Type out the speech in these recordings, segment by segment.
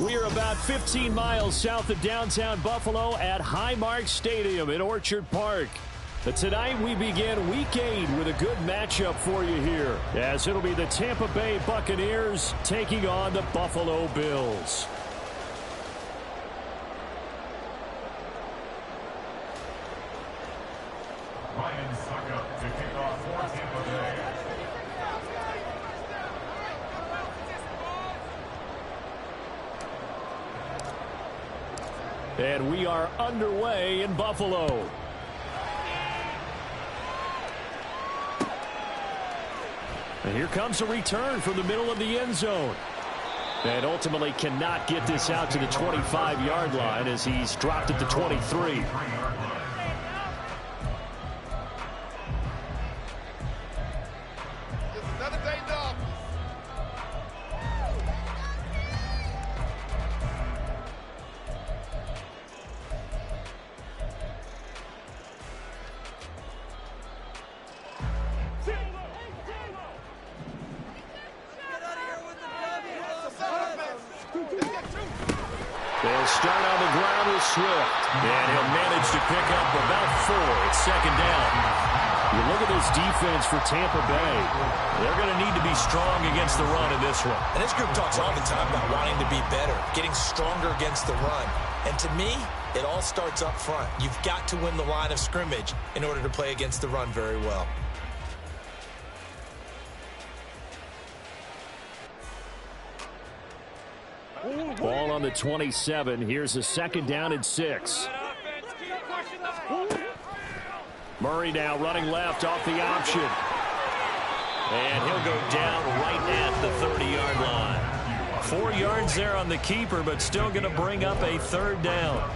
We are about 15 miles south of downtown Buffalo at Highmark Stadium in Orchard Park. But tonight we begin Week 8 with a good matchup for you here, as it'll be the Tampa Bay Buccaneers taking on the Buffalo Bills. And we are underway in Buffalo. And here comes a return from the middle of the end zone. And ultimately cannot get this out to the 25-yard line as he's dropped at the 23. They'll start on the ground with Swift. And he'll manage to pick up about 4. It's second down. You look at this defense for Tampa Bay. They're going to need to be strong against the run in this one. And this group talks all the time about wanting to be better, getting stronger against the run. And to me, it all starts up front. You've got to win the line of scrimmage in order to play against the run very well. Ball on the 27. Here's a second down and 6. Murray now running left off the option. And he'll go down right at the 30-yard line. 4 yards there on the keeper, but still going to bring up a third down.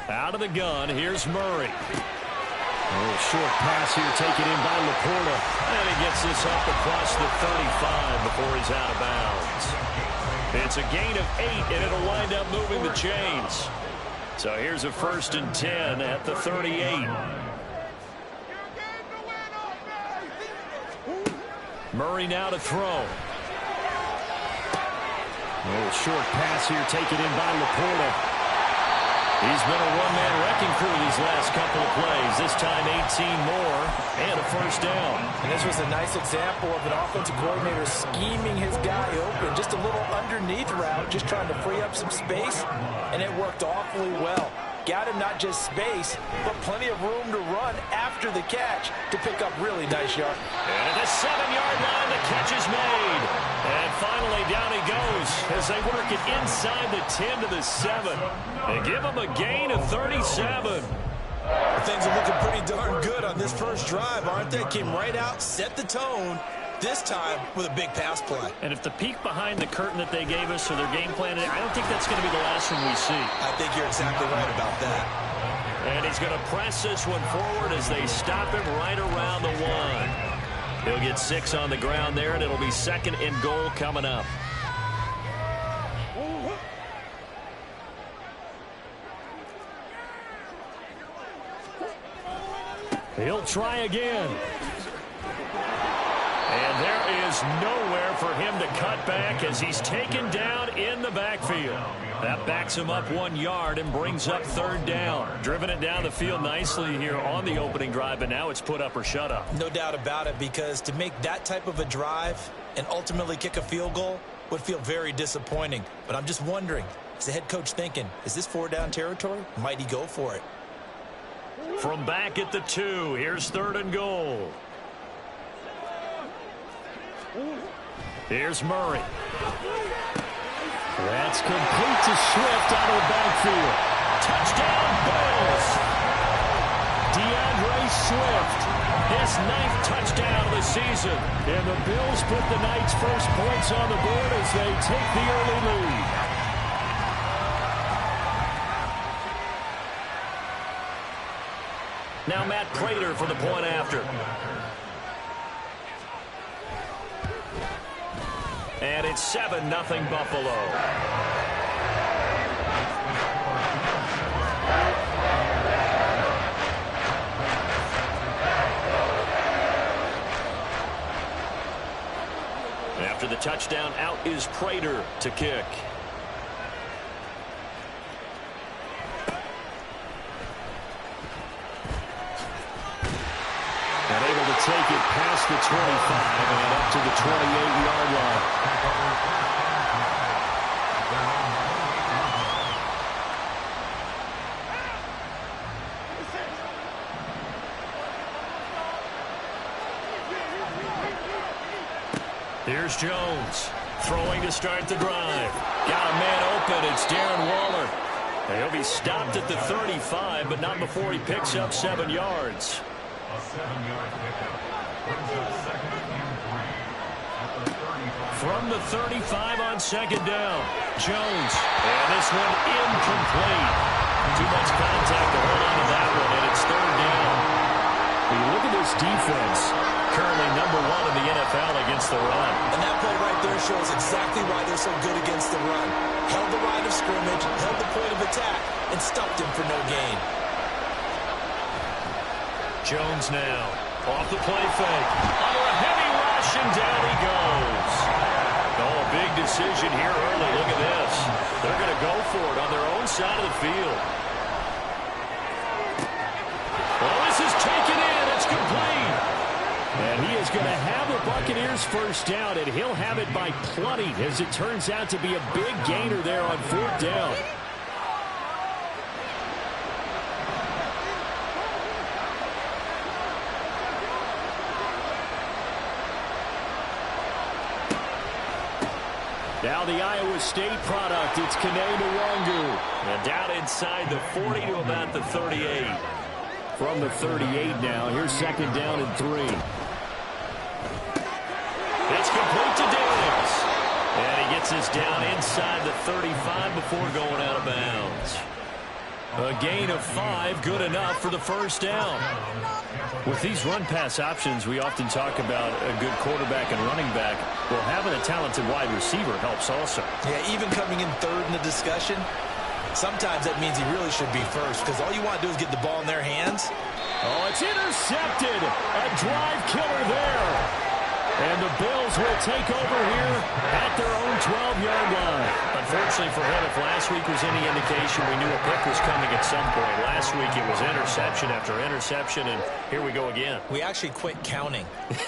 Out of the gun, here's Murray. A little short pass here taken in by Laporta. And he gets this up across the 35 before he's out of bounds. It's a gain of 8, and it'll wind up moving the chains. So here's a 1st and 10 at the 38. Murray now to throw. A little short pass here taken in by Laporta. He's been a one-man wrecking crew these last couple of plays. This time 18 more and a first down. And this was a nice example of an offensive coordinator scheming his guy open. Just a little underneath route, just trying to free up some space, and it worked awfully well. Got him not just space, but plenty of room to run after the catch to pick up really nice yards. And at the 7-yard line, the catch is made. And finally, down he goes as they work it inside the 10 to the 7. And give him a gain of 37. Things are looking pretty darn good on this first drive, aren't they? Came right out, set the tone, this time with a big pass play. And if the peek behind the curtain that they gave us or their game plan, I don't think that's going to be the last one we see. I think you're exactly right about that. And he's going to press this one forward as they stop him right around the 1. He'll get 6 on the ground there, and it'll be 2nd and goal coming up. He'll try again. And there is nowhere for him to cut back as he's taken down in the backfield. That backs him up 1 yard and brings up 3rd down. Driven it down the field nicely here on the opening drive, but now it's put up or shut up. No doubt about it, because to make that type of a drive and ultimately kick a field goal would feel very disappointing. But I'm just wondering, is the head coach thinking, is this 4-down territory? Might he go for it? From back at the 2, here's 3rd and goal. Here's Murray. That's complete to Swift out of the backfield. Touchdown, Bills. DeAndre Swift, his 9th touchdown of the season. And the Bills put the Knights' first points on the board as they take the early lead. Now Matt Prater for the point after. And it's 7-0 Buffalo. touchdown, out is Prater to kick. And able to take it past the 25 and up to the 28-yard line. Here's Jones, throwing to start the drive. Got a man open, it's Darren Waller. And he'll be stopped at the 35, but not before he picks up 7 yards. A 7-yard pickup brings up second and 3 at the 35. From the 35 on second down, Jones. And this one incomplete. Too much contact to hold on to that one, and it's third down. When you look at this defense, currently #1 in the NFL against the run. And that play right there shows exactly why they're so good against the run. Held the line of scrimmage, held the point of attack, and stuffed him for no gain. Jones now, off the play fake. Under a heavy rush, and down he goes. Oh, a big decision here early. Look at this. They're going to go for it on their own side of the field. Well, this is taken in. It's complete. And he is going to have the Buccaneers first down, and he'll have it by plenty, as it turns out to be a big gainer there on fourth down. Now the Iowa State product, it's Kene Nwangu. And down inside the 40 to about the 38. From the 38 now, here's second down and 3. It's complete to Daniels. And he gets us down inside the 35 before going out of bounds. A gain of 5, good enough for the first down. With these run-pass options, we often talk about a good quarterback and running back. Well, having a talented wide receiver helps also. Yeah, even coming in third in the discussion, sometimes that means he really should be first, because all you want to do is get the ball in their hands. Oh, it's intercepted. A drive killer there. And the Bills will take over here at their own 12-yard line. Unfortunately for him, if last week was any indication, we knew a pick was coming at some point. Last week it was interception after interception, and here we go again. We actually quit counting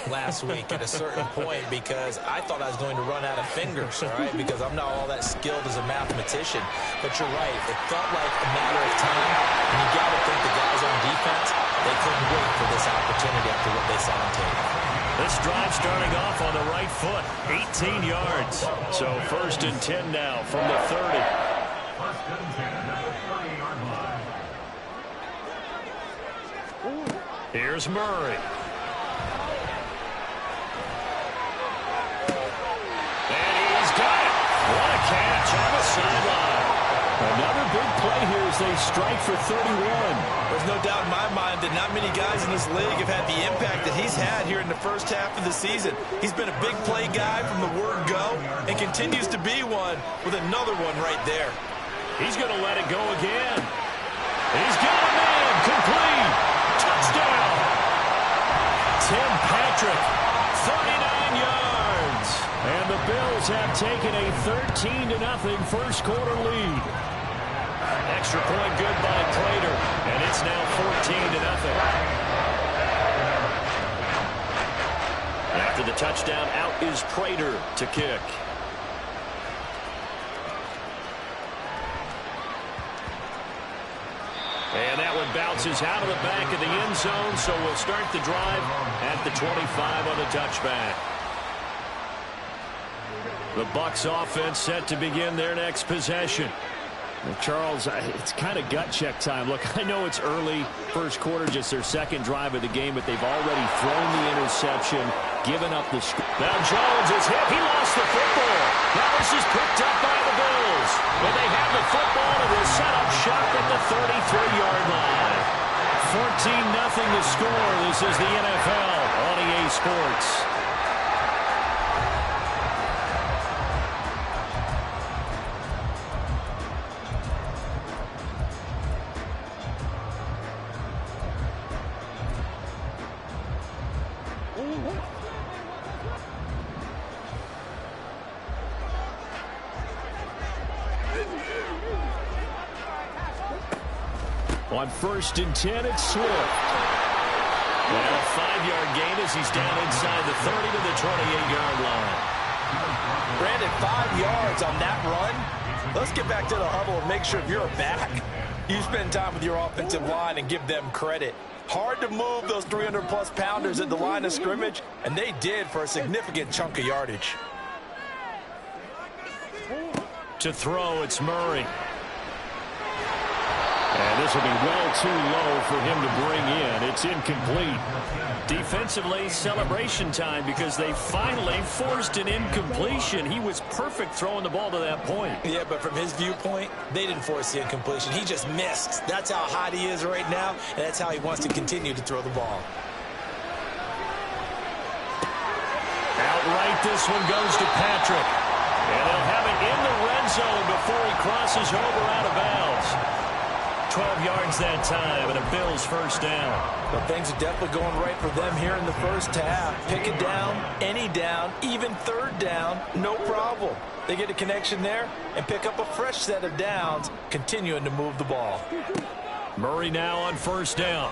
last week at a certain point because I thought I was going to run out of fingers, all right, because I'm not all that skilled as a mathematician. But you're right. It felt like a matter of time, and you got to think the guys on defense, they couldn't wait for this opportunity after what they saw on tape. This drive starting off on the right foot, 18 yards. So first and 10 now from the 30. First and 10 at the 30-yard line. Here's Murray. And he's got it. What a catch on the sideline. Another big play here as they strike for 31. There's no doubt in my mind that not many guys in this league have had the impact that he's had here in the first half of the season. He's been a big play guy from the word go and continues to be one with another one right there. He's going to let it go again. He's got a man. Complete. Touchdown. Tim Patrick, 39 yards. And the Bills have taken a 13-0 first quarter lead. Extra point good by Prater, and it's now 14-0. After the touchdown, out is Prater to kick. And that one bounces out of the back of the end zone, so we'll start the drive at the 25 on the touchback. The Bucs offense set to begin their next possession. Charles, it's kind of gut check time. Look, I know it's early, first quarter, just their second drive of the game, but they've already thrown the interception, given up the score. Now Jones is hit. He lost the football. Now this is picked up by the Bills. But they have the football and will set up shop at the 33-yard line. 14-0 to score. This is the NFL on EA Sports. On 1st and 10, it's Swift. And a 5-yard gain as he's down inside the 30 to the 28-yard line. Brandon, 5 yards on that run. Let's get back to the huddle and make sure if you're a back, you spend time with your offensive line and give them credit. Hard to move those 300-plus pounders at the line of scrimmage, and they did for a significant chunk of yardage. To throw, it's Murray. And this will be well too low for him to bring in. It's incomplete. Defensively, celebration time because they finally forced an incompletion. He was perfect throwing the ball to that point. Yeah, but from his viewpoint, they didn't force the incompletion. He just missed. That's how hot he is right now, and that's how he wants to continue to throw the ball. Outright, this one goes to Patrick. And they'll have it in the red zone before he crosses over out of bounds. 12 yards that time, and a Bills first down. Well, things are definitely going right for them here in the first half. Pick it down, any down, even third down, no problem. They get a connection there and pick up a fresh set of downs, continuing to move the ball. Murray now on first down.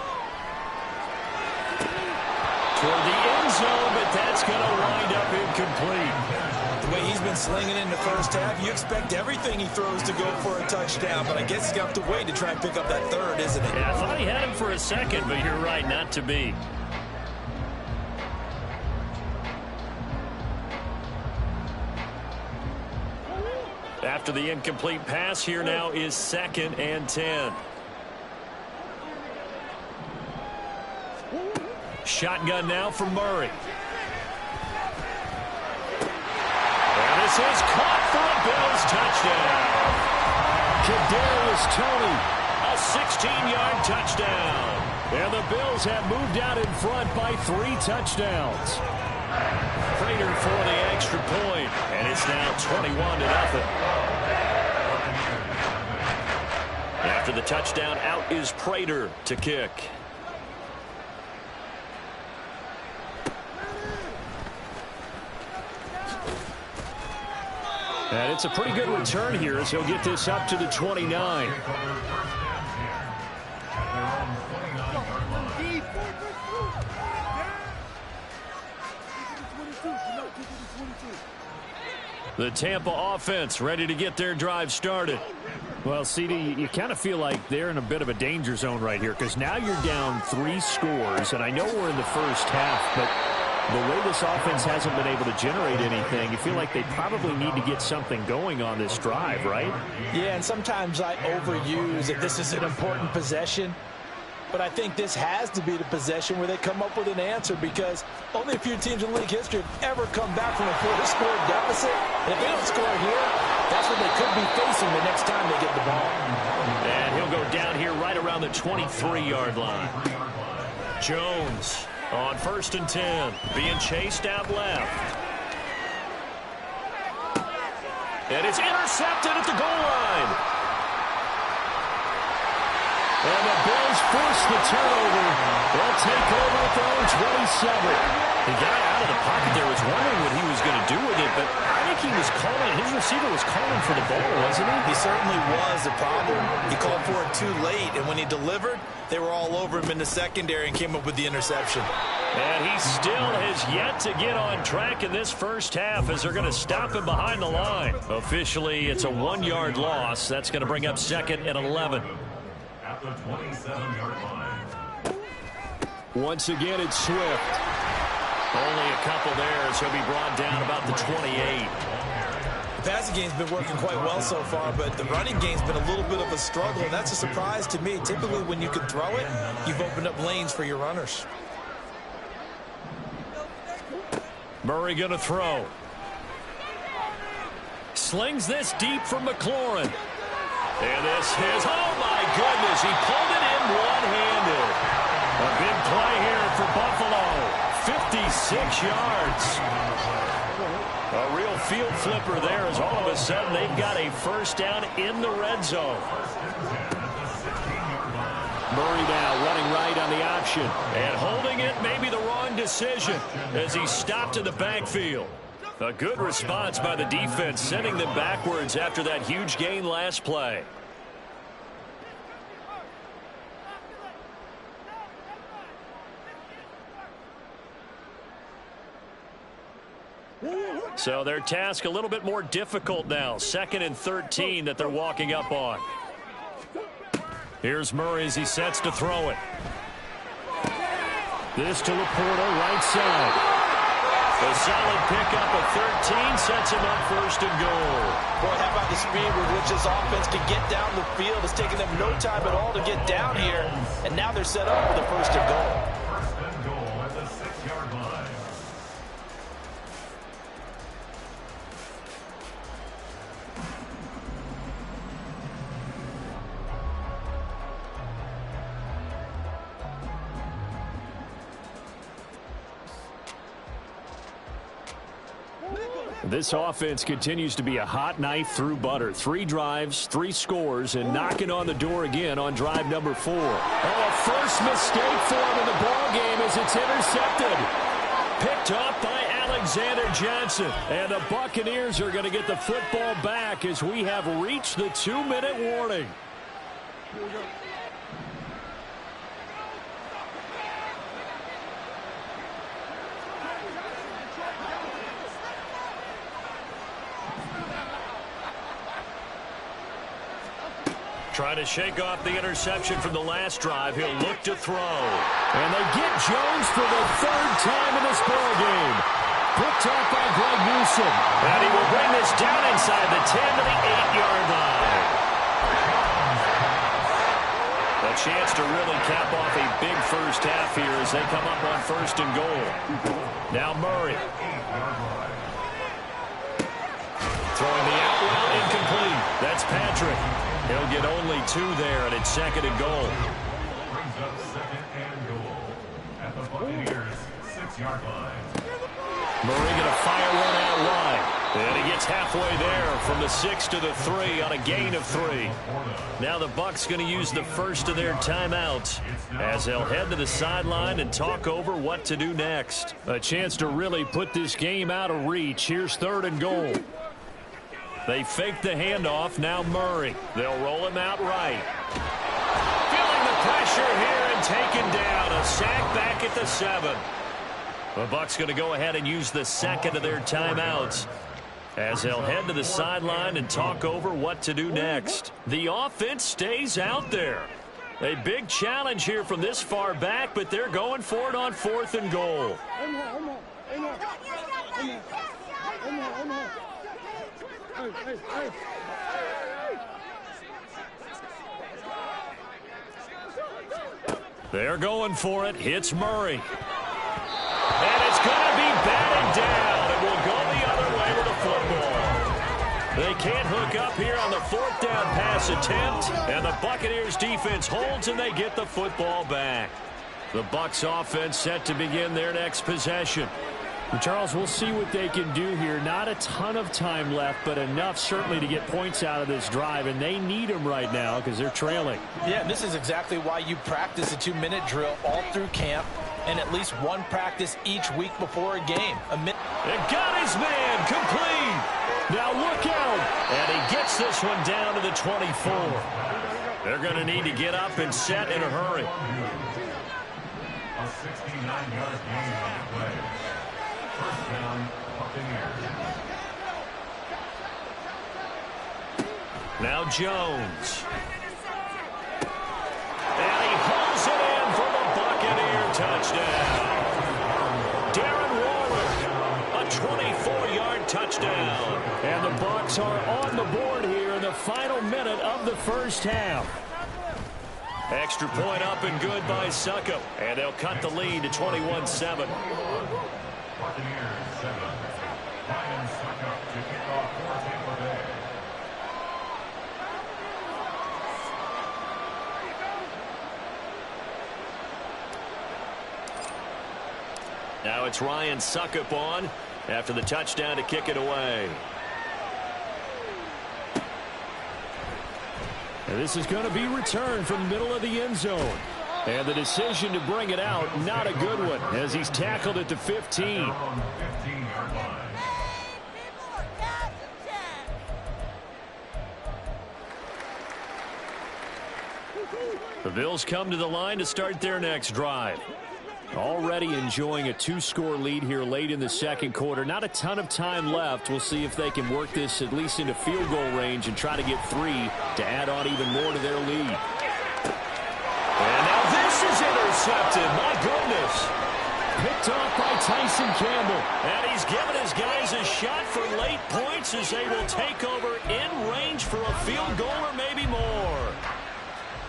Toward the end zone, but that's going to wind up incomplete. The way he's been slinging in the first half, you expect everything he throws to go for a touchdown, but I guess he's got to wait to try and pick up that third, isn't it? Yeah, I thought he had him for a second, but you're right, not to be. After the incomplete pass, here now is 2nd and 10. Shotgun now from Murray. And this is caught for a Bills touchdown. Kadarius Toney, a 16-yard touchdown. And the Bills have moved out in front by 3 touchdowns. Prater for the extra point, and it's now 21-0. After the touchdown, out is Prater to kick. And it's a pretty good return here as he'll get this up to the 29. The Tampa offense ready to get their drive started. Well, CD, you kind of feel like they're in a bit of a danger zone right here because now you're down 3 scores, and I know we're in the first half, but the way this offense hasn't been able to generate anything, you feel like they probably need to get something going on this drive, right? Yeah, and sometimes I overuse if this is an important possession. But I think this has to be the possession where they come up with an answer because only a few teams in league history have ever come back from a 4-score deficit. And if they don't score here, that's what they could be facing the next time they get the ball. And he'll go down here right around the 23-yard line. Jones on 1st and 10, being chased out left. And it's intercepted at the goal line. And the Bills force the turnover. They'll take over at their own 27. The guy out of the pocket there was wondering what he was going to do with it, but I think he was calling, his receiver was calling for the ball, wasn't he? He certainly was. The problem, he called for it too late, and when he delivered, they were all over him in the secondary and came up with the interception. And he still has yet to get on track in this first half as they're going to stop him behind the line. Officially, it's a 1-yard loss. That's going to bring up 2nd and 11. At the 27-yard line. Once again, it's Swift. Only a couple there, so he'll be brought down about the 28. The passing game's been working quite well so far, but the running game's been a little bit of a struggle, and that's a surprise to me. Typically, when you can throw it, you've opened up lanes for your runners. Murray going to throw. Slings this deep from McLaurin. And this is, oh my goodness, he pulled it in one-handed. A big play here for Buffalo. 56 yards. A real field flipper there as all of a sudden they've got a first down in the red zone. Murray now running right on the option. And holding it may be the wrong decision as he stopped in the backfield. A good response by the defense, sending them backwards after that huge gain last play. So their task a little bit more difficult now. 2nd and 13 that they're walking up on. Here's Murray as he sets to throw it. This to Laporta, right side. A solid pickup of 13 sets him up 1st and goal. Boy, how about the speed with which this offense can get down the field? It's taken them no time at all to get down here, and now they're set up for the 1st and goal. 1st and goal at the 6-yard line. This offense continues to be a hot knife through butter. 3 drives, 3 scores, and knocking on the door again on drive number 4. Oh, a first mistake for him in the ball game as it's intercepted. Picked up by Alexander Johnson. And the Buccaneers are going to get the football back as we have reached the 2-minute warning. Trying to shake off the interception from the last drive. He'll look to throw. And they get Jones for the 3rd time in this ball game. Picked up by Greg Newsom. And he will bring this down inside the 10 to the 8-yard line. A chance to really cap off a big first half here as they come up on 1st and goal. Now Murray. Throwing the out route incomplete. That's Patrick. He'll get only 2 there, and it's 2nd and goal. Brings up 2nd and goal at the Buccaneers 6-yard line. Murray going to fire one out wide. And he gets halfway there from the 6 to the 3 on a gain of 3. Now the Bucs going to use the first of their timeouts as they'll head to the sideline and talk over what to do next. A chance to really put this game out of reach. Here's 3rd and goal. They fake the handoff. Now Murray. They'll roll him out right. Feeling the pressure here and taken down. A sack back at the 7. The Bucs going to go ahead and use the 2nd of their timeouts as they'll head to the sideline and talk over what to do next. The offense stays out there. A big challenge here from this far back, but they're going for it on 4th and goal. They're going for it. Hits Murray. And it's going to be batted down. It will go the other way with the football. They can't hook up here on the 4th down pass attempt. And the Buccaneers defense holds and they get the football back. The Bucs offense set to begin their next possession. Charles, we'll see what they can do here. Not a ton of time left, but enough certainly to get points out of this drive, and they need them right now because they're trailing. Yeah, and this is exactly why you practice a 2-minute drill all through camp and at least one practice each week before a game. It got his man complete. Now look out. And he gets this one down to the 24. They're going to need to get up and set in a hurry. A 69-yard gain on the play. 1st down, Buccaneers. Now Jones. And he holds it in for the Buccaneer touchdown. Darren Waller, a 24-yard touchdown. And the Bucs are on the board here in the final minute of the first half. Extra point up and good by Suckup. And they'll cut the lead to 21-7. Buccaneers 7. Ryan Suckup to kick off for Tampa Bay. Now it's Ryan Suckup on after the touchdown to kick it away. And this is going to be returned from the middle of the end zone. And the decision to bring it out, not a good one, as he's tackled at the 15. On the 15-yard line. The Bills come to the line to start their next drive. Already enjoying a 2-score lead here late in the second quarter. Not a ton of time left. We'll see if they can work this at least into field goal range and try to get 3 to add on even more to their lead. And now this is intercepted. My goodness. Picked off by Tyson Campbell. And he's given his guys a shot for late points as they will take over in range for a field goal or maybe more.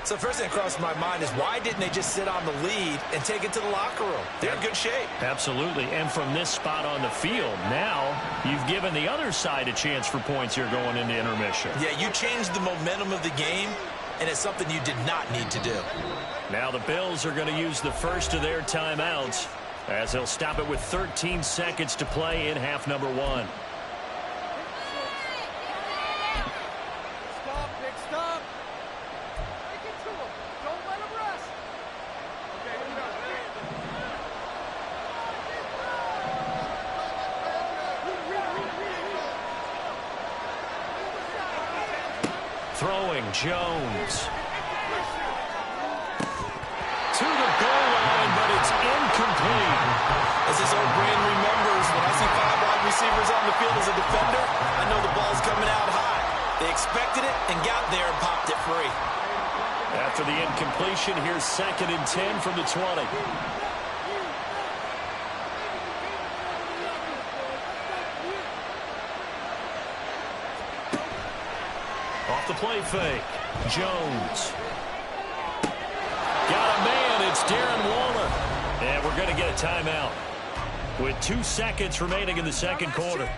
So first thing that crossed my mind is why didn't they just sit on the lead and take it to the locker room? They're in good shape. Absolutely. And from this spot on the field, now you've given the other side a chance for points here going into intermission. Yeah, you changed the momentum of the game, and it's something you did not need to do. Now the Bills are going to use the first of their timeouts as they'll stop it with 13 seconds to play in half number 1. Throwing Jones. To the goal line, but it's incomplete. As his old brain remembers, when I see 5 wide receivers on the field as a defender, I know the ball's coming out high. They expected it and got there and popped it free. After the incompletion, here's 2nd and 10 from the 20. Off the play fake. Jones. Got a man. It's Darren Waller. And we're going to get a timeout with 2 seconds remaining in the second quarter.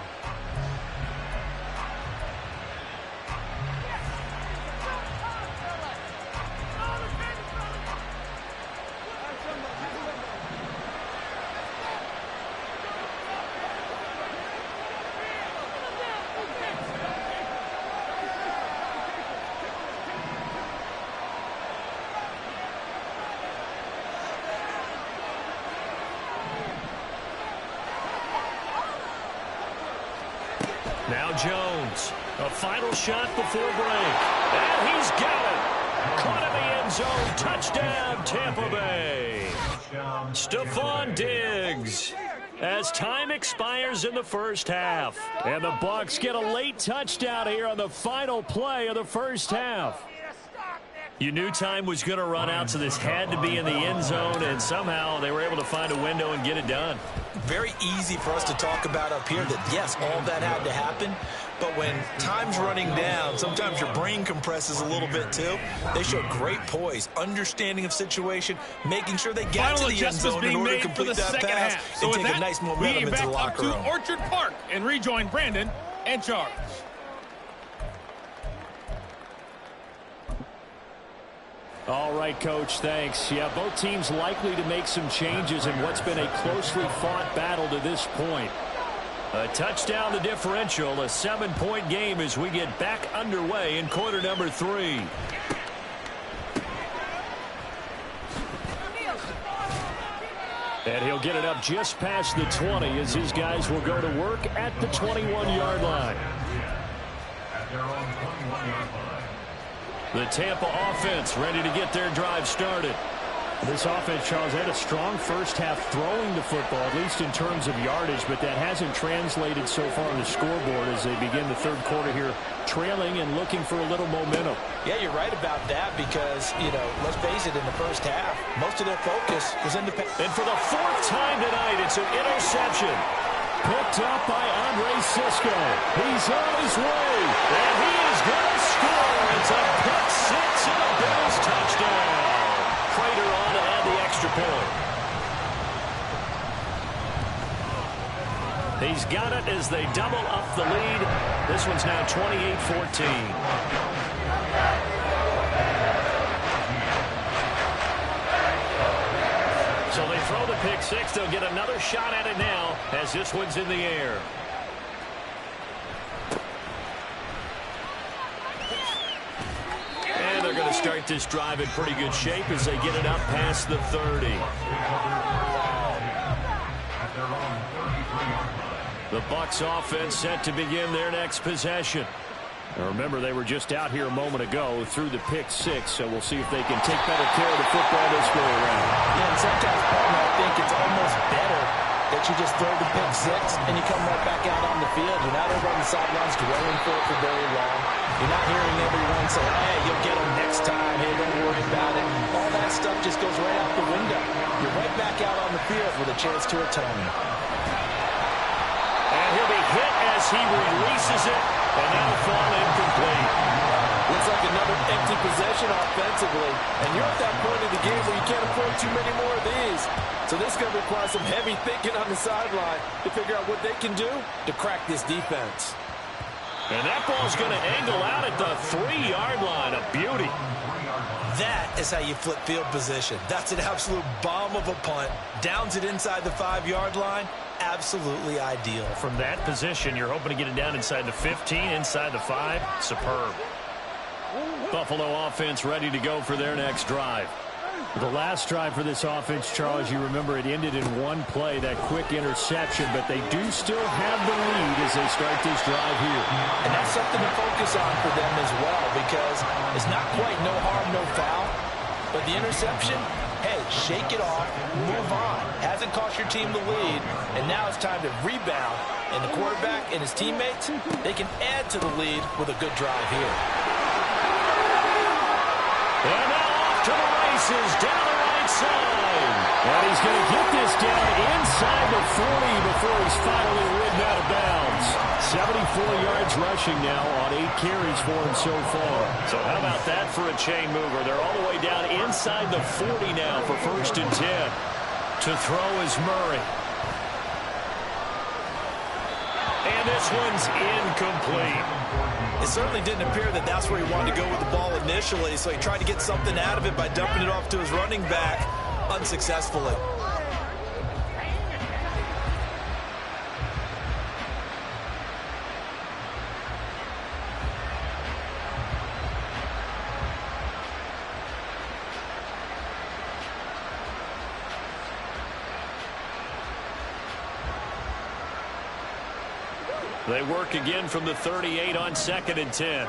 Now Jones, a final shot before break. And he's got it. Caught in the end zone. Touchdown, Tampa Bay. Stephon Diggs. As time expires in the first half. And the Bucs get a late touchdown here on the final play of the first half. You knew time was going to run out, so this had to be in the end zone, and somehow they were able to find a window and get it done. Very easy for us to talk about up here that, yes, all that had to happen, but when time's running down, sometimes your brain compresses a little bit too. They showed great poise, understanding of situation, making sure they get to the end zone in order to complete that pass and take a nice momentum into the locker room. To Orchard Park and rejoin Brandon and Charles. All right, Coach, thanks. Yeah, both teams likely to make some changes in what's been a closely fought battle to this point. A touchdown to differential, a 7-point game as we get back underway in quarter number 3. And he'll get it up just past the 20 as his guys will go to work at the 21-yard line. At their own 21-yard line. The Tampa offense ready to get their drive started. This offense, Charles, had a strong first half throwing the football, at least in terms of yardage, but that hasn't translated so far on the scoreboard as they begin the third quarter here, trailing and looking for a little momentum. Yeah, you're right about that because, you know, let's face it, in the first half, most of their focus was in the pass. And for the 4th time tonight, it's an interception. Picked up by Andre Cisco. He's on his way. And he is going to score. It's a pick 6 and a Bills touchdown. Prater on to add the extra point. He's got it as they double up the lead. This one's now 28-14. So they throw the pick 6. They'll get another shot at it now as this one's in the air. And they're going to start this drive in pretty good shape as they get it up past the 30. The Bucs offense set to begin their next possession. Remember, they were just out here a moment ago through the pick six, so we'll see if they can take better care of the football this way around. Yeah, and sometimes, partner, I think it's almost better that you just throw the pick six and you come right back out on the field. You're not over on the sidelines dwelling for it for very long. You're not hearing everyone say, hey, you'll get them next time. Hey, don't worry about it. All that stuff just goes right out the window. You're right back out on the field with a chance to atone. And he'll be hit as he releases it, and that'll fall incomplete. Looks like another empty possession offensively, and you're at that point of the game where you can't afford too many more of these. So this is going to require some heavy thinking on the sideline to figure out what they can do to crack this defense. And that ball's going to angle out at the 3-yard line. A beauty. That is how you flip field position. That's an absolute bomb of a punt. Downs it inside the 5-yard line. Absolutely ideal. From that position, you're hoping to get it down inside the 15, inside the 5. Superb. Buffalo offense ready to go for their next drive. The last drive for this offense, Charles, you remember it ended in one play, that quick interception, but they do still have the lead as they start this drive here. And that's something to focus on for them as well, because it's not quite no harm, no foul, but the interception, hey, shake it off, move on. Hasn't cost your team the lead, and now it's time to rebound. And the quarterback and his teammates, they can add to the lead with a good drive here. And now off to the races, down the right side. And he's going to get this down inside the 40 before he's finally ridden out of bounds. 74 yards rushing now on 8 carries for him so far. So how about that for a chain mover? They're all the way down inside the 40 now for 1st and 10. To throw is Murray. And this one's incomplete. It certainly didn't appear that that's where he wanted to go with the ball initially, so he tried to get something out of it by dumping it off to his running back unsuccessfully. They work again from the 38 on 2nd and 10.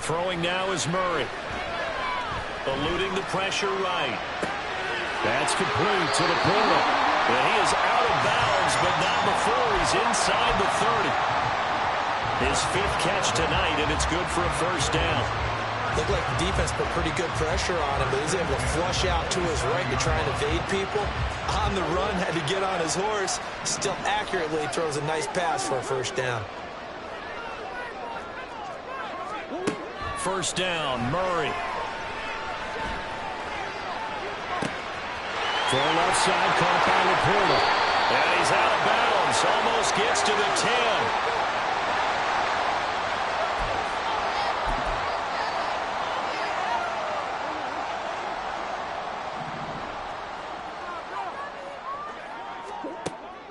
Throwing now is Murray. Eluding the pressure right. That's complete to the corner. And he is out of bounds, but not before he's inside the 30. His 5th catch tonight, and it's good for a 1st down. Looked like the defense put pretty good pressure on him, but he's able to flush out to his right to try and evade people. On the run, had to get on his horse. Still accurately throws a nice pass for a 1st down. 1st down, Murray. Throw left side, caught by Laporta. And he's out of bounds. Almost gets to the 10.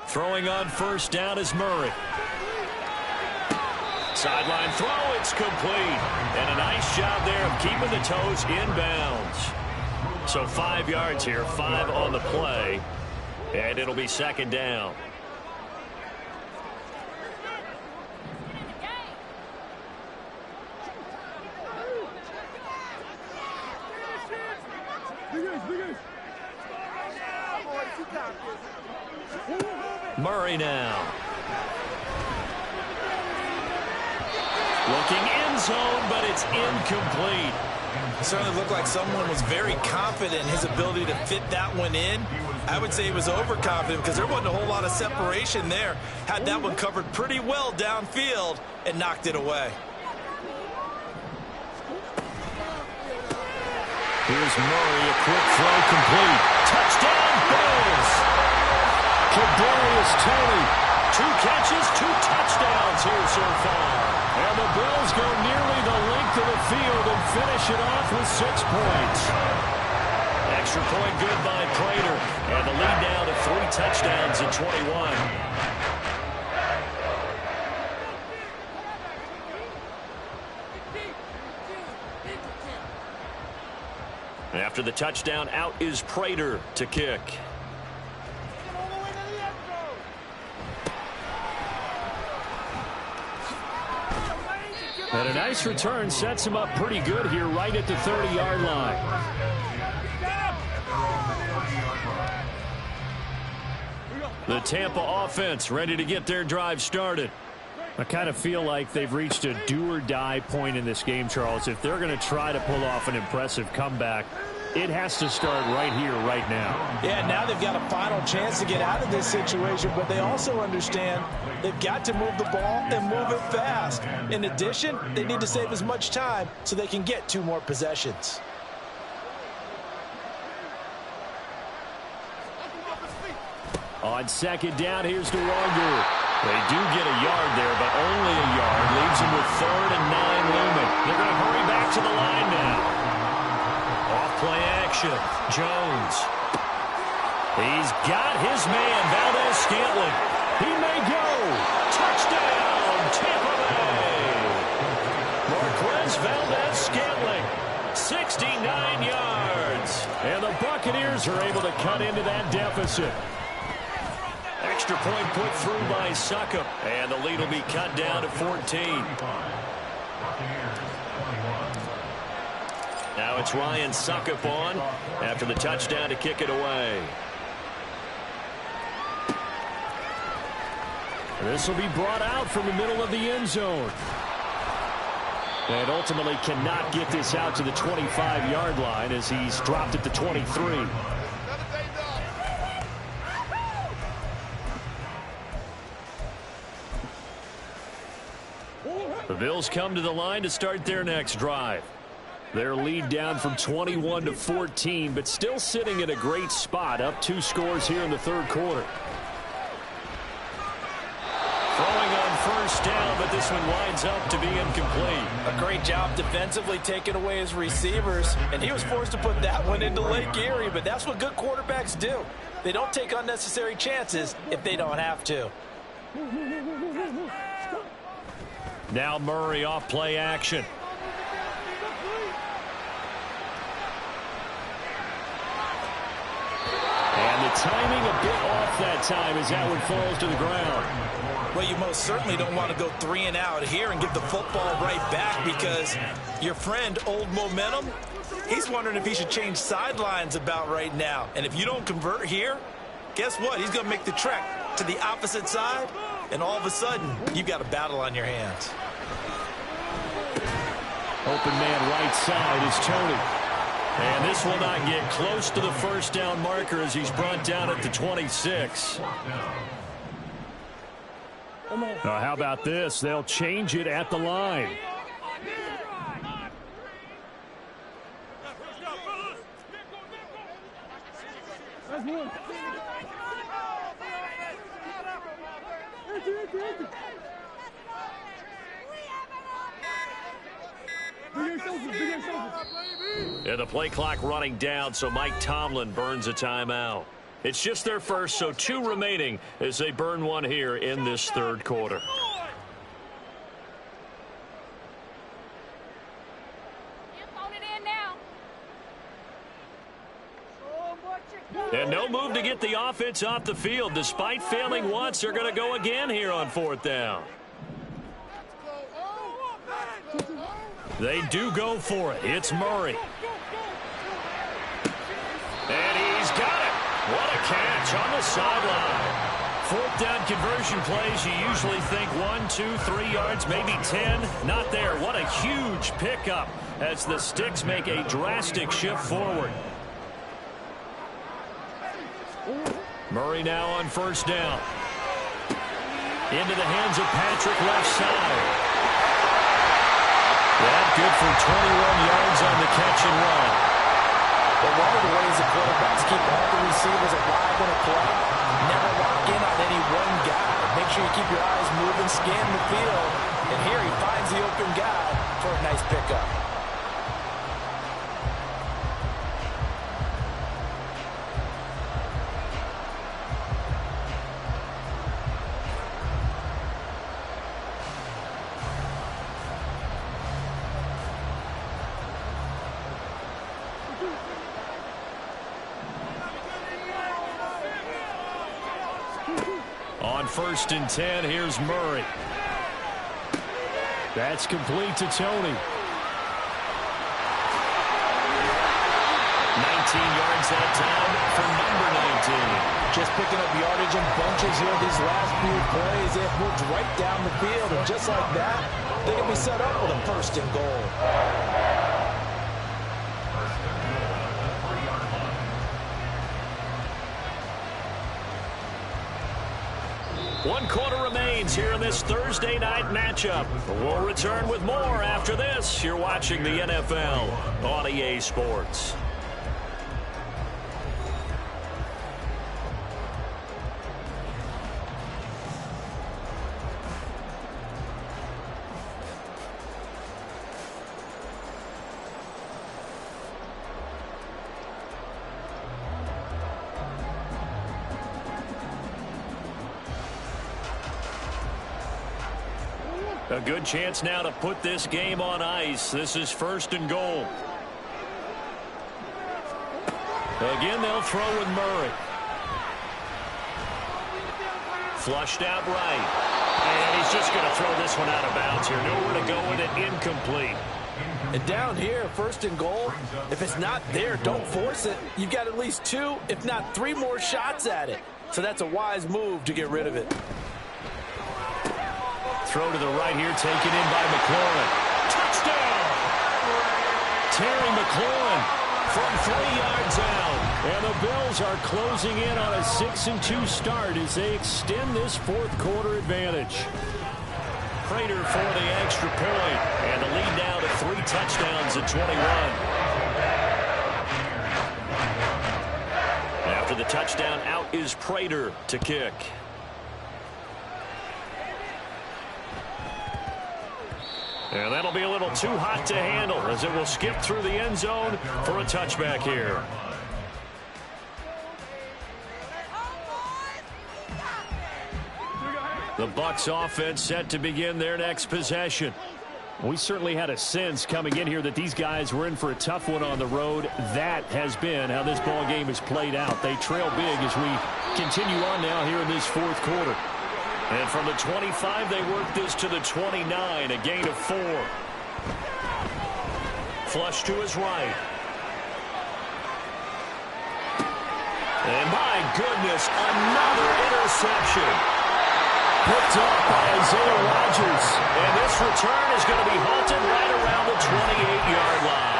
Throwing on 1st down is Murray. Sideline throw, it's complete. And a nice job there of keeping the toes inbounds. So 5 yards here, 5 on the play. And it'll be 2nd down. Murray now. Looking end zone, but it's incomplete. It certainly looked like someone was very confident in his ability to fit that one in. I would say he was overconfident because there wasn't a whole lot of separation there. Had that one covered pretty well downfield and knocked it away. Here's Murray, a quick throw complete. Touchdown, Bills! Kadarius Toney. 2 catches, 2 touchdowns here so far. And the Bills go nearly the length of the field and finish it off with 6 points. Extra point good by Prater. And the lead down to 3 touchdowns at 21. After the touchdown, out is Prater to kick. And a nice return sets him up pretty good here right at the 30-yard line. The Tampa offense ready to get their drive started. I kind of feel like they've reached a do-or-die point in this game, Charles. If they're going to try to pull off an impressive comeback, it has to start right here, right now. Yeah, now they've got a final chance to get out of this situation, but they also understand they've got to move the ball and move it fast. In addition, they need to save as much time so they can get 2 more possessions. On second down, here's DaLockerroom. They do get a yard there, but only a yard. Leaves them with 3rd and 9 looming. They're going to hurry back to the line now. Off-play action. Jones. He's got his man, Valdez-Scantling. He may go. Touchdown, Tampa Bay. Marquez Valdez-Scantling, 69 yards. And the Buccaneers are able to cut into that deficit. Extra point put through by Succop. And the lead will be cut down to 14. Now it's Ryan Succop on after the touchdown to kick it away. This will be brought out from the middle of the end zone. And ultimately cannot get this out to the 25-yard line as he's dropped at the 23. The Bills come to the line to start their next drive. Their lead down from 21 to 14, but still sitting in a great spot, up 2 scores here in the 3rd quarter. Throwing on first down, but this one winds up to be incomplete. A great job defensively taking away his receivers, and he was forced to put that one into Lake Erie, but that's what good quarterbacks do. They don't take unnecessary chances if they don't have to. Now Murray off play action. And the timing a bit off that time as that one falls to the ground. Well, you most certainly don't want to go 3 and out here and give the football right back because your friend, Old Momentum, he's wondering if he should change sidelines about right now. And if you don't convert here, guess what? He's going to make the trek to the opposite side, and all of a sudden, you've got a battle on your hands. Open man right side is Tony. And this will not get close to the first down marker as he's brought down at the 26. Now, how about this? They'll change it at the line. Yeah, the play clock running down, so Mike Tomlin burns a timeout. It's just their first, so 2 remaining as they burn one here in this 3rd quarter. And no move to get the offense off the field. Despite failing once, they're going to go again here on 4th down. They do go for it. It's Murray. And he's got it. What a catch on the sideline. 4th down conversion plays, you usually think 1, 2, 3 yards, maybe 10. Not there. What a huge pickup as the Sticks make a drastic shift forward. Murray now on first down. Into the hands of Patrick left side. That good for 21 yards on the catch and run. But one of the ways the quarterbacks keep all the receivers alive in a play, never lock in on any one guy. Make sure you keep your eyes moving, scan the field. And here he finds the open guy for a nice pickup. On 1st and 10, here's Murray. That's complete to Tony. 19 yards that time for number 19. Just picking up yardage in bunches here these last few plays. They have moved right down the field, and just like that, they can be set up with a first and goal. One quarter remains here in this Thursday night matchup. We'll return with more after this. You're watching the NFL on EA Sports. A good chance now to put this game on ice. This is first and goal. Again, they'll throw with Murray. Flushed out right. And he's just going to throw this one out of bounds here. Nowhere to go with it. Incomplete. And down here, first and goal, if it's not there, don't force it. You've got at least 2, if not 3 more shots at it. So that's a wise move to get rid of it. Throw to the right here, taken in by McLaurin. Touchdown! Terry McLaurin from 3 yards out. And the Bills are closing in on a 6-2 start as they extend this fourth quarter advantage. Prater for the extra point. And the lead now to 3 touchdowns at 21. After the touchdown, out is Prater to kick. And that'll be a little too hot to handle as it will skip through the end zone for a touchback here. The Bucs offense set to begin their next possession. We certainly had a sense coming in here that these guys were in for a tough one on the road. That has been how this ball game has played out. They trail big as we continue on now here in this fourth quarter. And from the 25, they work this to the 29, a gain of 4. Flush to his right. And my goodness, another interception. Picked up by Isaiah Rodgers. And this return is going to be halted right around the 28-yard line.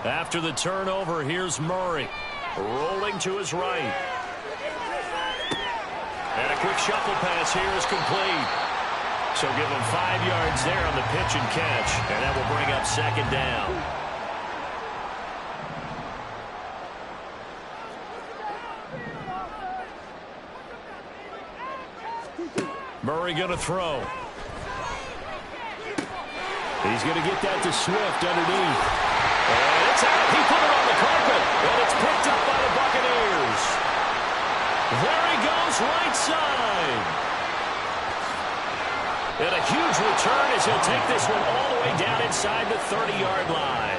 After the turnover, here's Murray. Rolling to his right. And a quick shuffle pass here is complete. So give him 5 yards there on the pitch and catch. And that will bring up second down. Murray going to throw. He's going to get that to Swift underneath. And it's out. He put it on the carpet. And it's picked up by the Buccaneers. There he goes, right side. And a huge return as he'll take this one all the way down inside the 30-yard line.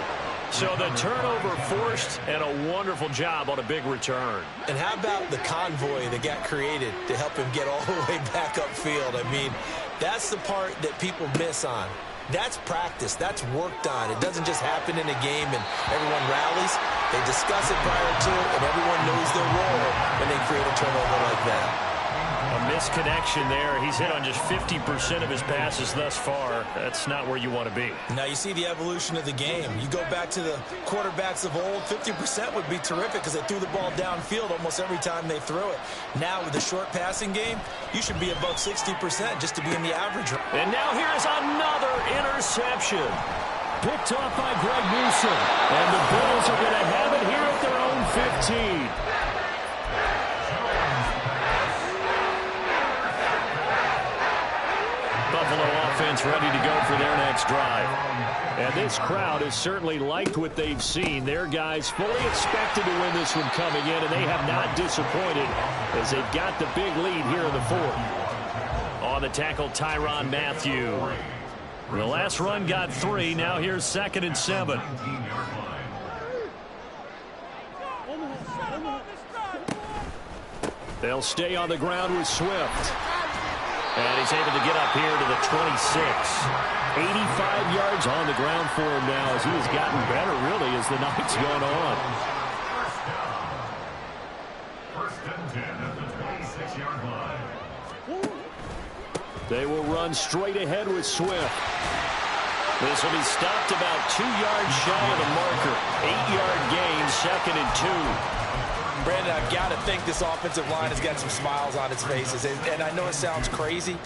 So the turnover forced and a wonderful job on a big return. And how about the convoy that got created to help him get all the way back upfield? I mean, that's the part that people miss on. That's practice. That's worked on. It doesn't just happen in a game and everyone rallies. They discuss it prior to, and everyone knows their role when they create a turnover like that. A misconnection there. He's hit on just 50% of his passes thus far. That's not where you want to be. Now you see the evolution of the game. You go back to the quarterbacks of old, 50% would be terrific because they threw the ball downfield almost every time they threw it. Now with the short passing game, you should be above 60% just to be in the average. And now here's another interception. Picked off by Greg Newsom. And the Bills are going to have it here at their own 15. Buffalo offense ready to go for their next drive. And this crowd has certainly liked what they've seen. Their guys fully expected to win this one coming in, and they have not disappointed as they've got the big lead here in the fourth. On the tackle, Tyrann Mathieu. The last run got 3. Now here's 2nd and 7. They'll stay on the ground with Swift. And he's able to get up here to the 26. 85 yards on the ground for him now as he has gotten better, really, as the night's gone on. First and 10 at the 26-yard line. They will run straight ahead with Swift. This will be stopped about 2 yards shy of the marker. 8-yard gain, 2nd and 2. Brandon, I've got to think this offensive line has got some smiles on its faces. And I know it sounds crazy,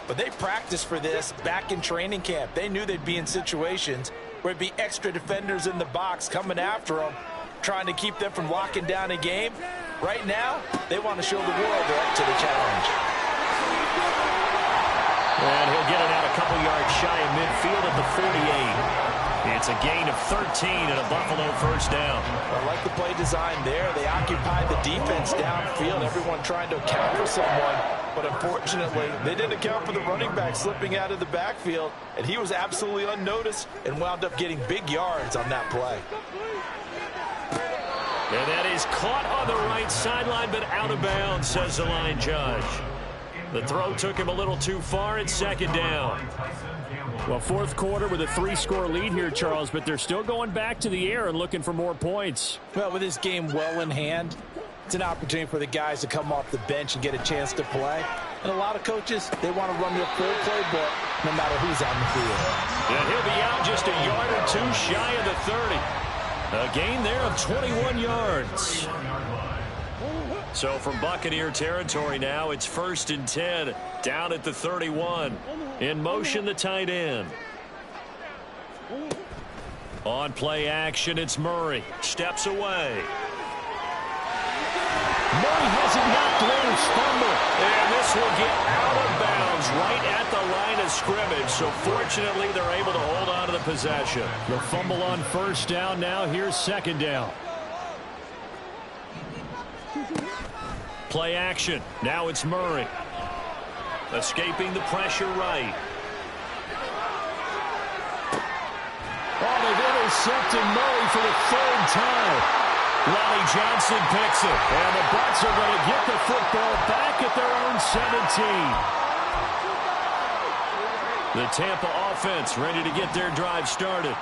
but they practiced for this back in training camp. They knew they'd be in situations where it'd be extra defenders in the box coming after them, trying to keep them from locking down a game. Right now, they want to show the world they're up to the challenge. And he'll get it out a couple yards shy of midfield at the 48. It's a gain of 13 and a Buffalo first down. I like the play design there. They occupied the defense downfield, everyone trying to account for someone. But unfortunately, they didn't account for the running back slipping out of the backfield, and he was absolutely unnoticed and wound up getting big yards on that play. And that is caught on the right sideline, but out of bounds, says the line judge. The throw took him a little too far. It's 2nd down. Well, 4th quarter with a 3-score lead here, Charles, but they're still going back to the air and looking for more points. Well, with this game well in hand, it's an opportunity for the guys to come off the bench and get a chance to play. And a lot of coaches, they want to run their full playbook no matter who's on the field. And he'll be out just a yard or two shy of the 30. A gain there of 21 yards. So from Buccaneer territory now, it's 1st and 10, down at the 31. In motion, the tight end. On play action, it's Murray. Steps away. Murray has it knocked loose. Fumble. And this will get out of bounds right at the line of scrimmage. So fortunately, they're able to hold on to the possession. The fumble on 1st down now. Here's 2nd down. Play action. Now it's Murray. Escaping the pressure right. Oh, they've intercepted Murray for the 3rd time. Lonnie Johnson picks it. And the Bucs are going to get the football back at their own 17. The Tampa offense ready to get their drive started.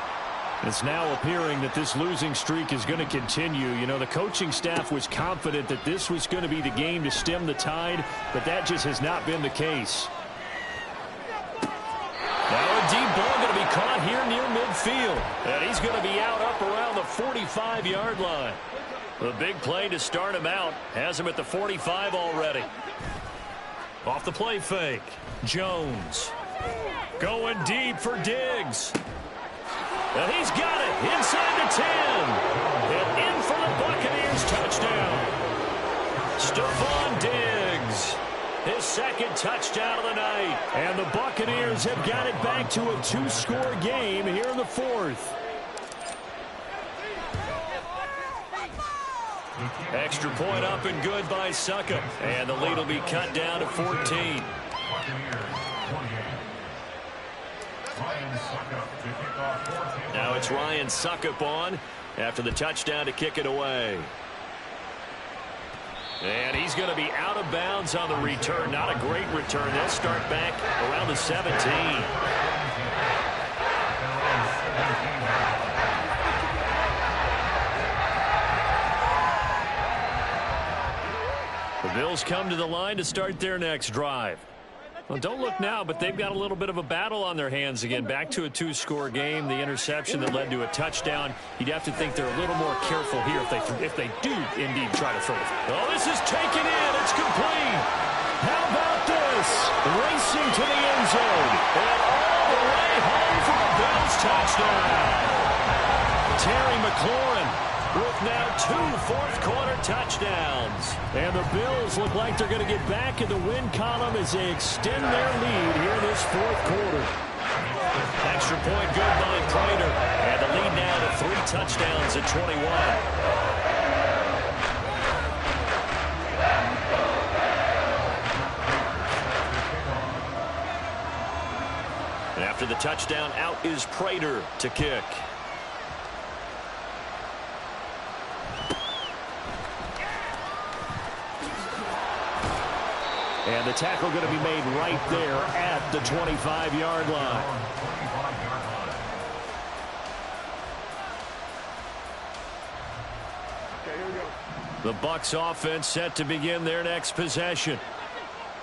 It's now appearing that this losing streak is going to continue. You know, the coaching staff was confident that this was going to be the game to stem the tide, but that just has not been the case. Now a deep ball going to be caught here near midfield. And he's going to be out up around the 45-yard line. The big play to start him out has him at the 45 already. Off the play fake. Jones going deep for Diggs. And he's got it inside the 10. And in for the Buccaneers touchdown. Stephon Diggs. His 2nd touchdown of the night. And the Buccaneers have got it back to a 2-score game here in the 4th. Extra point up and good by Succop. And the lead will be cut down to 14. Now it's Ryan Succop on after the touchdown to kick it away. And he's going to be out of bounds on the return. Not a great return. They'll start back around the 17. The Bills come to the line to start their next drive. Well, don't look now, but they've got a little bit of a battle on their hands again. Back to a 2-score game. The interception that led to a touchdown. You'd have to think they're a little more careful here if they do indeed try to throw it. Oh, this is taken in. It's complete. How about this? Racing to the end zone. And all the way home for a Bills touchdown. Terry McLaurin with now 2 fourth-quarter touchdowns. And the Bills look like they're going to get back in the win column as they extend their lead here in this 4th quarter. Extra point good by Prater. And the lead now to 3 touchdowns at 21. And after the touchdown, out is Prater to kick. And the tackle going to be made right there at the 25-yard line. The Bucs offense set to begin their next possession.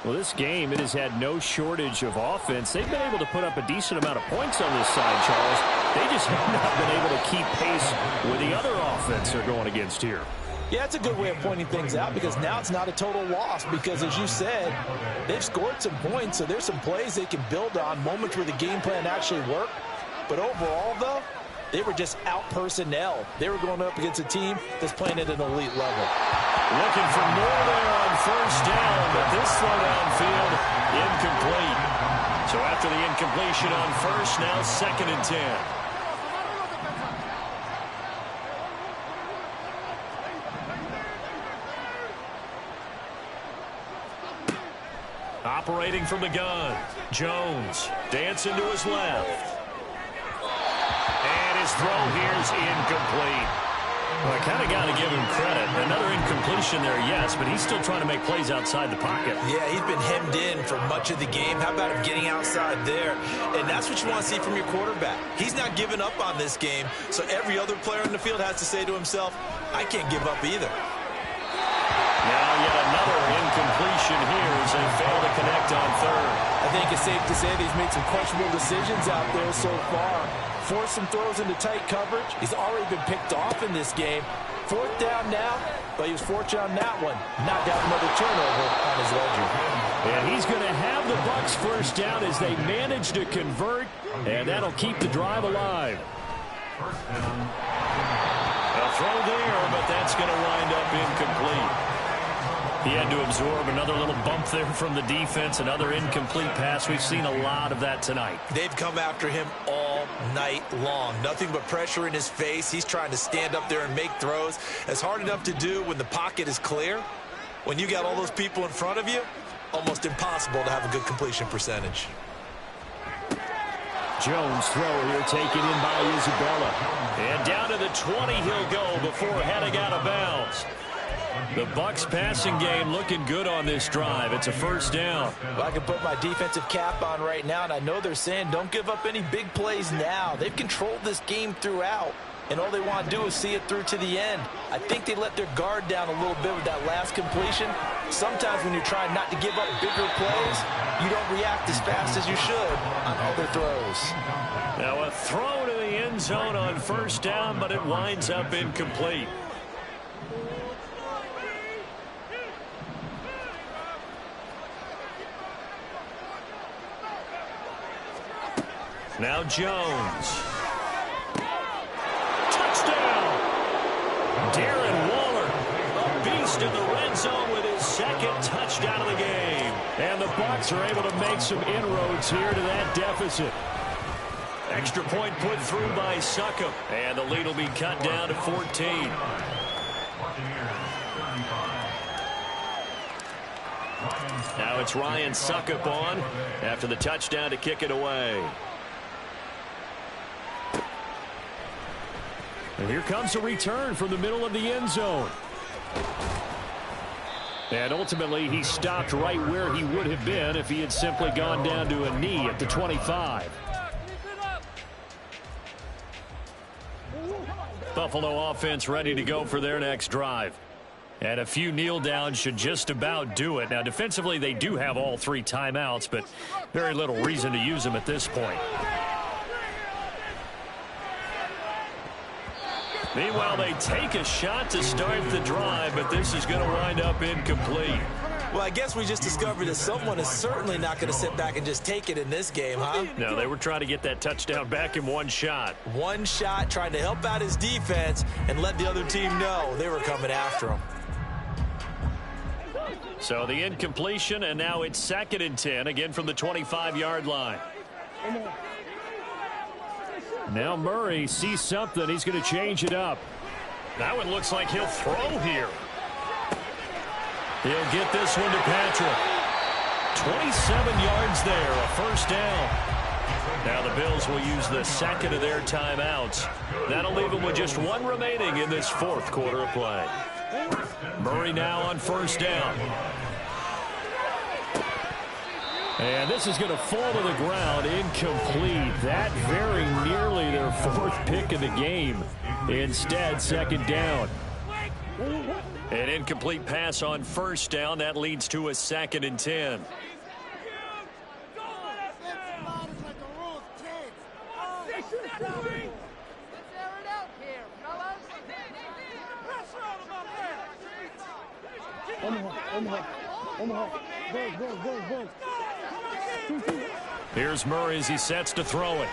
Well, this game, it has had no shortage of offense. They've been able to put up a decent amount of points on this side, Charles. They just have not been able to keep pace with the other offense they're going against here. Yeah, it's a good way of pointing things out because now it's not a total loss because, as you said, they've scored some points, so there's some plays they can build on, moments where the game plan actually worked. But overall, though, they were just out-personnel. They were going up against a team that's playing at an elite level. Looking for more there on first down, but this throw downfield, incomplete. So after the incompletion on first, now 2nd and 10. Operating from the gun, Jones dancing to his left. And his throw here is incomplete. Well, I kind of got to give him credit. Another incompletion there, yes, but he's still trying to make plays outside the pocket. Yeah, he's been hemmed in for much of the game. How about him getting outside there? And that's what you want to see from your quarterback. He's not giving up on this game, so every other player in the field has to say to himself, I can't give up either. Now yet another incompletion here as they fail to connect on third. I think it's safe to say that he's made some questionable decisions out there so far. Forced some throws into tight coverage. He's already been picked off in this game. 4th down now, but he was fortunate on that one. Not got another turnover on his ledger. And he's going to have the Bucs first down as they manage to convert, and that'll keep the drive alive. A throw there, but that's going to wind up incomplete. He had to absorb another little bump there from the defense, another incomplete pass. We've seen a lot of that tonight. They've come after him all night long. Nothing but pressure in his face. He's trying to stand up there and make throws. It's hard enough to do when the pocket is clear. When you got all those people in front of you, almost impossible to have a good completion percentage. Jones throw here taken in by Isabella. And down to the 20 he'll go before heading out of bounds. The Bucs passing game looking good on this drive. It's a first down. Well, I can put my defensive cap on right now, and I know they're saying don't give up any big plays now. They've controlled this game throughout, and all they want to do is see it through to the end. I think they let their guard down a little bit with that last completion. Sometimes when you're trying not to give up bigger plays, you don't react as fast as you should on other throws. Now a throw to the end zone on first down, but it winds up incomplete. Now Jones. Touchdown! Darren Waller, a beast in the red zone with his 2nd touchdown of the game. And the Bucs are able to make some inroads here to that deficit. Extra point put through by Succop. And the lead will be cut down to 14. Now it's Ryan Succop on after the touchdown to kick it away. And here comes a return from the middle of the end zone. And ultimately, he stopped right where he would have been if he had simply gone down to a knee at the 25. Buffalo offense ready to go for their next drive. And a few kneel downs should just about do it. Now, defensively, they do have all 3 timeouts, but very little reason to use them at this point. Meanwhile, they take a shot to start the drive, but this is going to wind up incomplete. Well, I guess we just discovered that someone is certainly not going to sit back and just take it in this game, huh? No, they were trying to get that touchdown back in one shot. One shot, trying to help out his defense and let the other team know they were coming after him. So the incompletion, and now it's 2nd and 10, again from the 25-yard line. Now Murray sees something. He's going to change it up. That one looks like he'll throw here. He'll get this one to Patrick. 27 yards there, a first down. Now the Bills will use the 2nd of their timeouts. That'll leave them with just 1 remaining in this 4th quarter of play. Murray now on first down. And this is going to fall to the ground, incomplete. That very nearly their fourth pick of the game. Instead, second down. An incomplete pass on first down. That leads to a 2nd and 10. Here's Murray as he sets to throw it.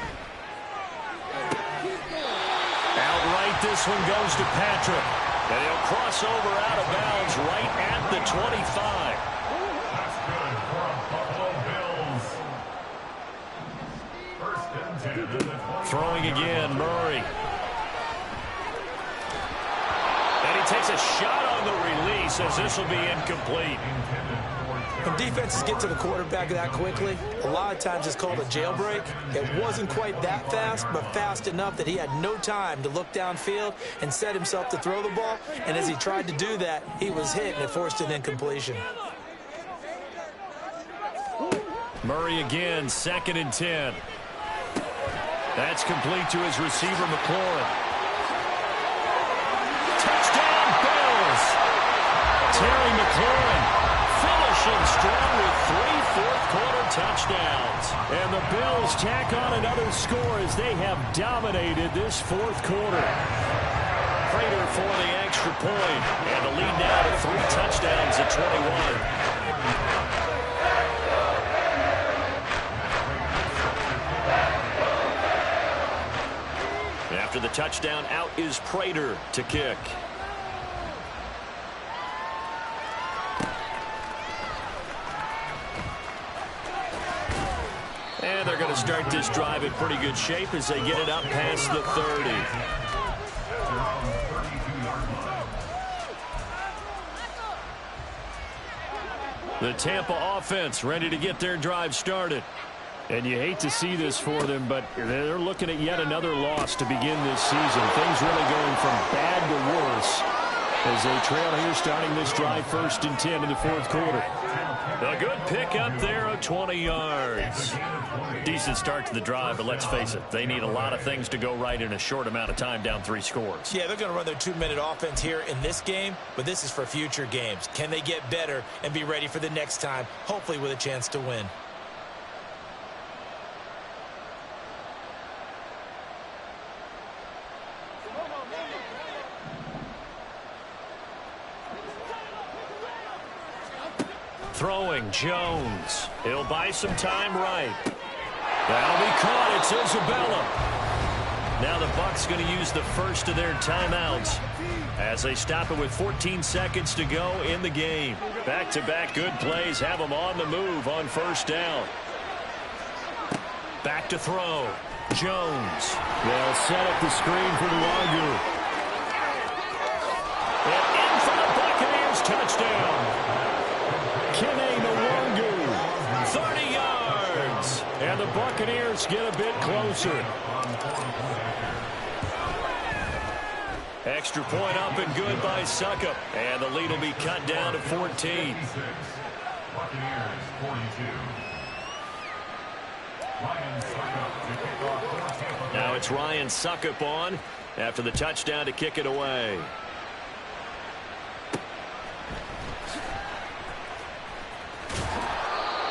Outright, this one goes to Patrick. And he'll cross over out of bounds right at the 25. That's good for a Buffalo Bills. 1st and 10 to the 20. Throwing again, Murray. And he takes a shot on the release as this will be incomplete. When defenses get to the quarterback that quickly, a lot of times it's called a jailbreak. It wasn't quite that fast, but fast enough that he had no time to look downfield and set himself to throw the ball. And as he tried to do that, he was hit and it forced an incompletion. Murray again, 2nd and 10. That's complete to his receiver, McLaurin. Touchdown, Bills! Terry McLaurin finishing strong with 3 fourth-quarter touchdowns. And the Bills tack on another score as they have dominated this fourth quarter. Prater for the extra point, and the lead now to 3 touchdowns at 21. After the touchdown, out is Prater to kick. And they're going to start this drive in pretty good shape as they get it up past the 30. The Tampa offense ready to get their drive started. And you hate to see this for them, but they're looking at yet another loss to begin this season. Things really going from bad to worse as they trail here starting this drive 1st and 10 in the fourth quarter. A good pick up there of 20 yards. Decent start to the drive, but let's face it, they need a lot of things to go right in a short amount of time, down 3 scores. Yeah, they're going to run their 2-minute offense here in this game, but this is for future games. Can they get better and be ready for the next time, hopefully with a chance to win? Throwing, Jones. He'll buy some time right. That'll be caught. It's Isabella. Now the Bucs going to use the first of their timeouts as they stop it with 14 seconds to go in the game. Back-to-back good plays have them on the move on 1st down. Back to throw. Jones. They'll set up the screen for Luongo. And in for the Buccaneers touchdown. Kene Luongo. 30 yards. And the Buccaneers get a bit closer. Extra point up and good by Suckup. And the lead will be cut down to 14. Buccaneers 42. Now it's Ryan Suckup on after the touchdown to kick it away.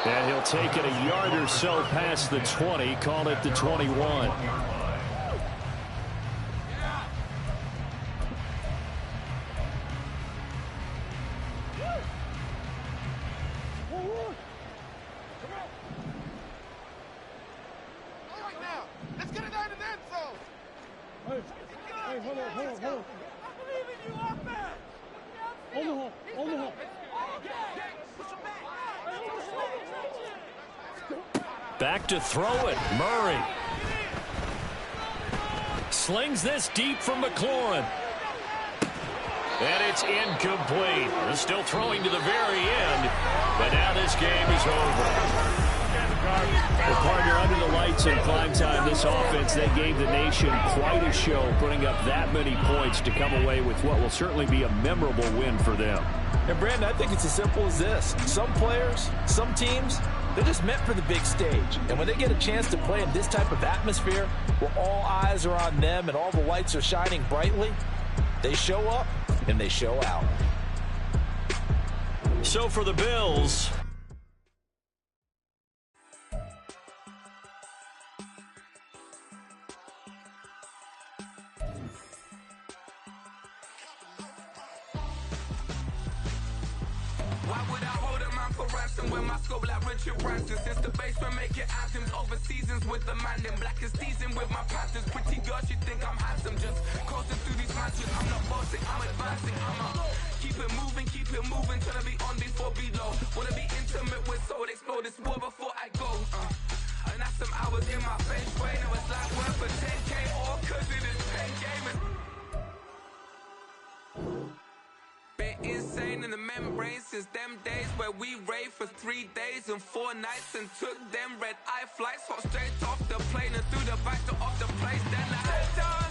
And he'll take it a yard or so past the 20, call it the 21. Back to throw it. Murray. Slings this deep from McLaurin. And it's incomplete. They're still throwing to the very end. But now this game is over. Well, partner, under the lights in prime time, this offense, they gave the nation quite a show, putting up that many points to come away with what will certainly be a memorable win for them. And, Brandon, I think it's as simple as this. Some players, some teams, They're just meant for the big stage. And when they get a chance to play in this type of atmosphere, where all eyes are on them and all the lights are shining brightly, they show up and they show out. So for the Bills, why would I hold a man for ransom when my scope like Richard Branson? Since the basement making anthems over seasons with the man in black is teasing with my patterns. Pretty girl, she think I'm handsome. Just coasting through these mansions. I'm not bossing, I'm advancing. Keep it moving, trying to be on before below. Wanna be intimate with soul, explore this war before I go. And that's some hours in my bench way. Now it's like work for 10K all cause it is 10 gaming. Been insane in the membrane since them days where we raved for 3 days and 4 nights and took them red-eye flights. Hot straight off the plane and through the back door of the place. Then I head down.